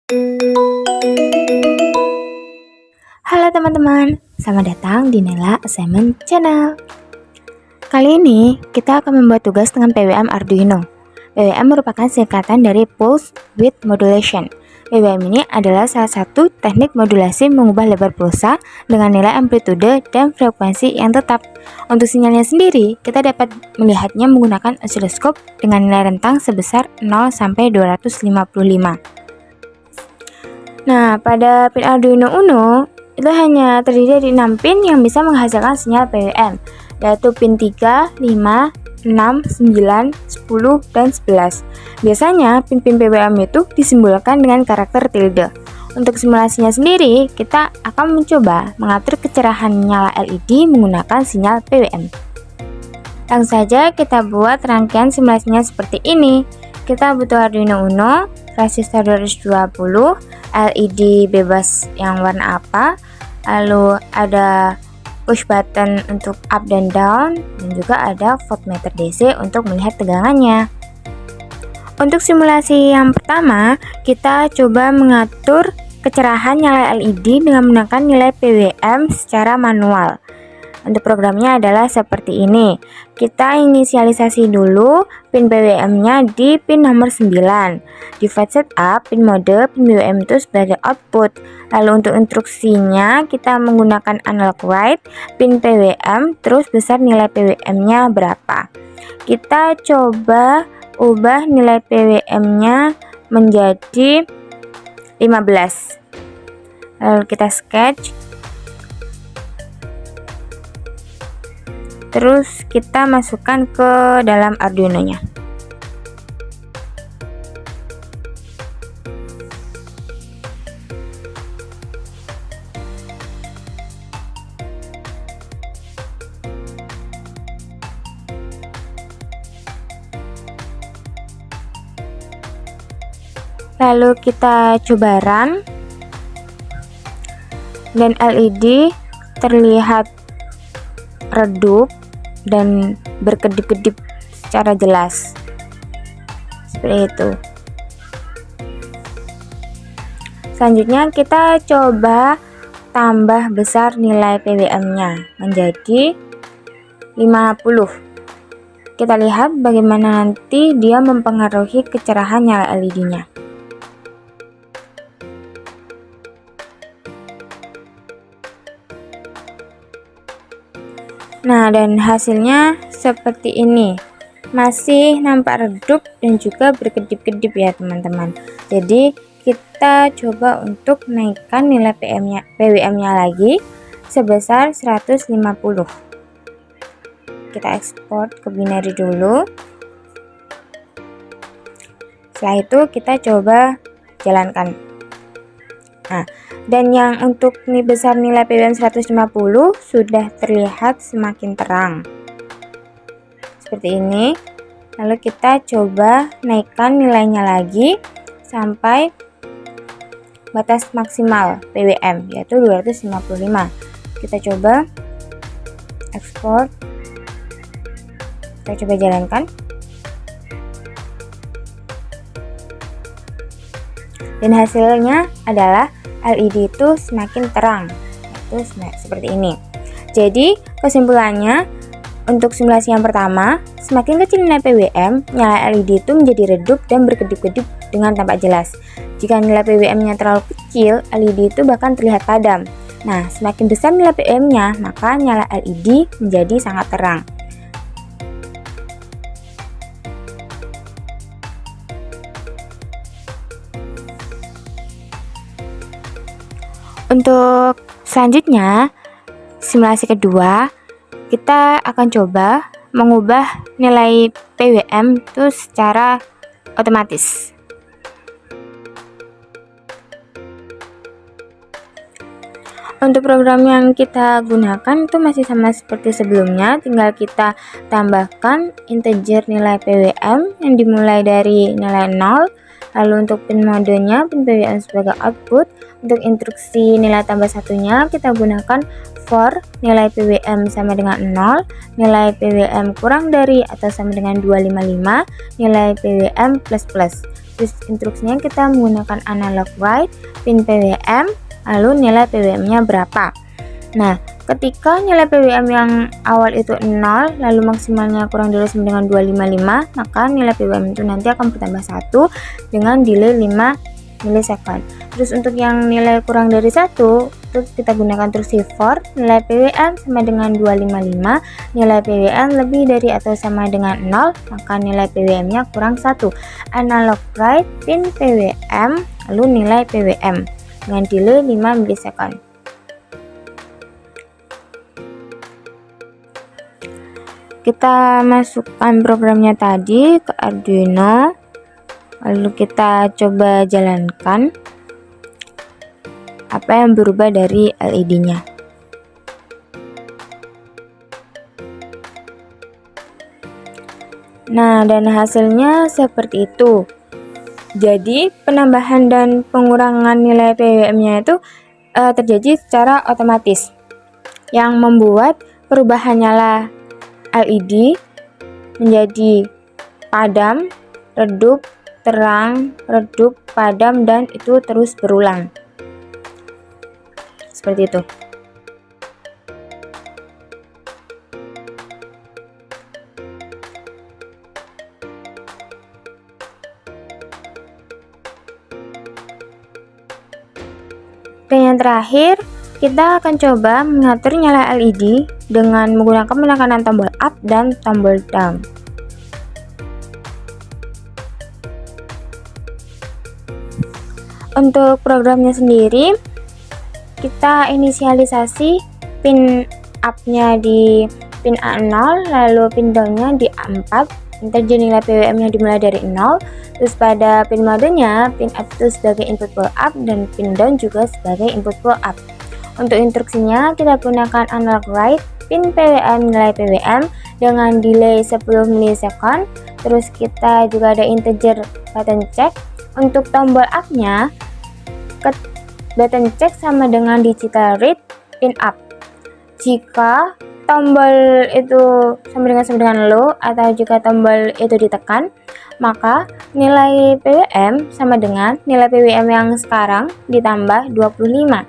Halo teman-teman, selamat datang di Nela Assignment Channel. Kali ini kita akan membuat tugas dengan PWM Arduino. PWM merupakan singkatan dari Pulse Width Modulation. PWM ini adalah salah satu teknik modulasi mengubah lebar pulsa dengan nilai amplitude dan frekuensi yang tetap. Untuk sinyalnya sendiri, kita dapat melihatnya menggunakan osiloskop dengan nilai rentang sebesar 0 sampai 255. Nah, pada pin Arduino Uno itu hanya terdiri dari 6 pin yang bisa menghasilkan sinyal PWM, yaitu pin 3, 5, 6, 9, 10, dan 11. Biasanya pin-pin PWM itu disimbolkan dengan karakter tilde. Untuk simulasinya sendiri, kita akan mencoba mengatur kecerahan nyala LED menggunakan sinyal PWM. Langsung saja kita buat rangkaian simulasinya seperti ini. Kita butuh Arduino Uno, resistor 220, LED bebas yang warna apa, lalu ada push button untuk up dan down, dan juga ada voltmeter DC untuk melihat tegangannya. Untuk simulasi yang pertama, kita coba mengatur kecerahan nyala LED dengan menggunakan nilai PWM secara manual. Untuk programnya adalah seperti ini. Kita inisialisasi dulu pin PWM-nya di pin nomor 9. Di flash setup, pin mode pin PWM itu sebagai output. Lalu untuk instruksinya, kita menggunakan analog write pin PWM, terus besar nilai PWM-nya berapa. Kita coba ubah nilai PWM-nya menjadi 15. Lalu kita sketch. Terus kita masukkan ke dalam Arduino-nya. Lalu kita coba run, dan LED terlihat redup dan berkedip-kedip secara jelas seperti itu. Selanjutnya kita coba tambah besar nilai PWM-nya menjadi 50. Kita lihat bagaimana nanti dia mempengaruhi kecerahan nyala LED-nya. Nah, dan hasilnya seperti ini. Masih nampak redup dan juga berkedip-kedip ya teman-teman. Jadi kita coba untuk naikkan nilai PWM-nya lagi sebesar 150. Kita ekspor ke binary dulu. Setelah itu kita coba jalankan. Nah, dan yang untuk besar nilai PWM 150 sudah terlihat semakin terang seperti ini. Lalu kita coba naikkan nilainya lagi sampai batas maksimal PWM, yaitu 255. Kita coba ekspor, kita coba jalankan. Dan hasilnya adalah LED itu semakin terang, itu seperti ini. Jadi kesimpulannya, untuk simulasi yang pertama, semakin kecil nilai PWM, nyala LED itu menjadi redup dan berkedip-kedip dengan tampak jelas. Jika nilai PWM-nya terlalu kecil, LED itu bahkan terlihat padam. Nah, semakin besar nilai PWM-nya, maka nyala LED menjadi sangat terang. Untuk selanjutnya, simulasi kedua, kita akan coba mengubah nilai PWM itu secara otomatis. Untuk program yang kita gunakan itu masih sama seperti sebelumnya, tinggal kita tambahkan integer nilai PWM yang dimulai dari nilai 0. Lalu untuk pin modenya, pin PWM sebagai output. Untuk instruksi nilai tambah satunya kita gunakan for nilai PWM sama dengan 0, nilai PWM kurang dari atau sama dengan 255, nilai PWM plus plus. Terus instruksinya kita menggunakan analog write pin PWM, lalu nilai PWM-nya berapa. Nah, ketika nilai PWM yang awal itu 0, lalu maksimalnya kurang dari sama dengan 255, maka nilai PWM itu nanti akan bertambah 1 dengan delay 5 milisecond. Terus untuk yang nilai kurang dari 1, itu kita gunakan instruksi for nilai PWM sama dengan 255, nilai PWM lebih dari atau sama dengan 0, maka nilai PWM-nya kurang 1. Analog write pin PWM, lalu nilai PWM dengan delay 5 milisecond. Kita masukkan programnya tadi ke Arduino, lalu kita coba jalankan apa yang berubah dari LED-nya. Nah, dan hasilnya seperti itu. Jadi penambahan dan pengurangan nilai PWM-nya itu terjadi secara otomatis, yang membuat perubahan nyala LED menjadi padam, redup, terang, redup, padam, dan itu terus berulang. Seperti itu. Dan yang terakhir, kita akan coba mengatur nyala LED dengan menggunakan penekanan tombol up dan tombol down. Untuk programnya sendiri, kita inisialisasi pin up-nya di pin A0, lalu pin down-nya di A4. Integer nilai PWM-nya dimulai dari 0. Terus pada pin modenya, pin up itu sebagai input pull up dan pin down juga sebagai input pull up. Untuk instruksinya, kita gunakan analog write pin PWM nilai PWM dengan delay 10 milisecond. Terus kita juga ada integer button check. Untuk tombol up-nya, button check sama dengan digital read pin up. Jika tombol itu sama dengan low atau jika tombol itu ditekan, maka nilai PWM sama dengan nilai PWM yang sekarang ditambah 25.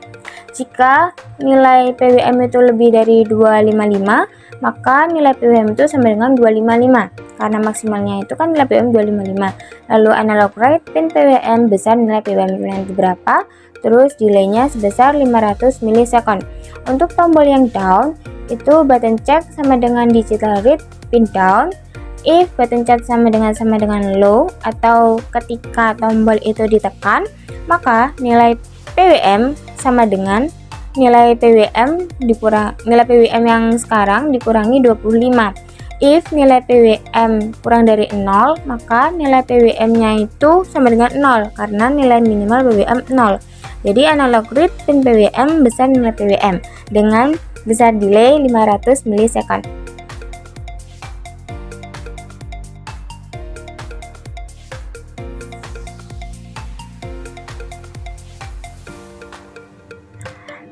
Jika nilai PWM itu lebih dari 255, maka nilai PWM itu sama dengan 255. Karena maksimalnya itu kan nilai PWM 255. Lalu analog write pin PWM besar nilai PWM nanti berapa, terus delaynya sebesar 500 milisecond. Untuk tombol yang down, itu button check sama dengan digital read pin down. If button check sama dengan low atau ketika tombol itu ditekan, maka nilai PWM sama dengan nilai PWM yang sekarang dikurangi 25. If nilai PWM kurang dari 0, maka nilai PWM-nya itu sama dengan 0 karena nilai minimal PWM 0. Jadi analog read pin PWM besar nilai PWM dengan besar delay 500 milisecond.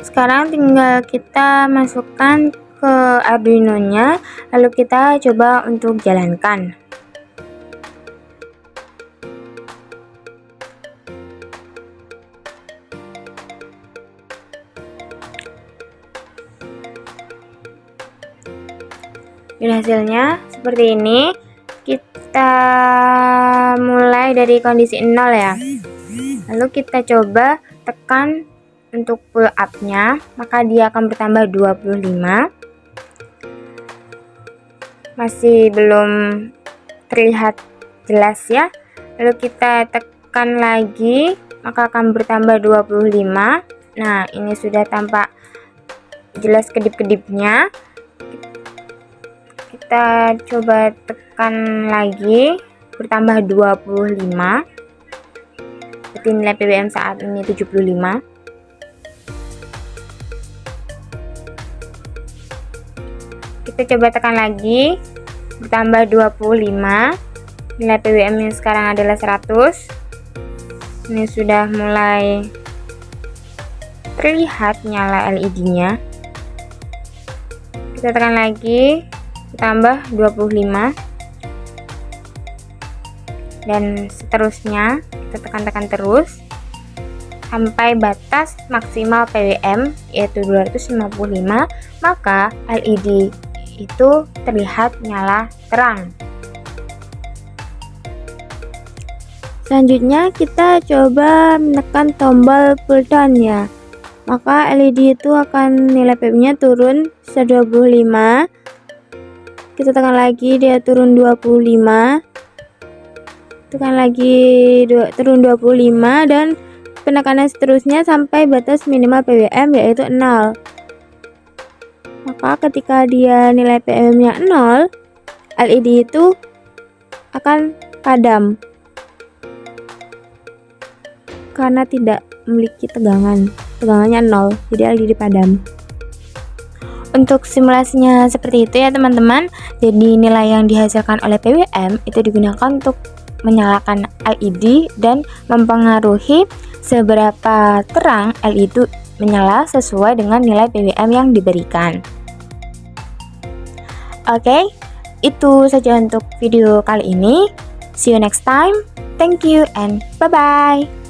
Sekarang tinggal kita masukkan ke Arduino-nya, lalu kita coba untuk jalankan. Dan hasilnya seperti ini. Kita mulai dari kondisi 0 ya. Lalu kita coba tekan untuk pull up-nya, maka dia akan bertambah 25. Masih belum terlihat jelas ya. Lalu kita tekan lagi, maka akan bertambah 25. Nah, ini sudah tampak jelas kedip-kedipnya. Kita coba tekan lagi, bertambah 25. Berarti nilai PWM saat ini 75. Kita coba tekan lagi, bertambah 25. Nilai PWM yang sekarang adalah 100. Ini sudah mulai terlihat nyala LED-nya. Kita tekan lagi, tambah 25, dan seterusnya kita tekan-tekan terus sampai batas maksimal PWM yaitu 255, maka LED itu terlihat nyala terang. Selanjutnya kita coba menekan tombol pull down ya, maka LED itu akan nilai PWM nya turun 125. Kita tekan lagi, dia turun 25, tekan lagi turun 25, dan penekanan seterusnya sampai batas minimal PWM yaitu 0. Maka ketika dia nilai PWM nya 0, LED itu akan padam karena tidak memiliki tegangannya 0, jadi LED padam. Untuk simulasinya seperti itu ya teman-teman. Jadi nilai yang dihasilkan oleh PWM itu digunakan untuk menyalakan LED dan mempengaruhi seberapa terang LED itu menyala sesuai dengan nilai PWM yang diberikan. Oke, itu saja untuk video kali ini. See you next time. Thank you and bye-bye.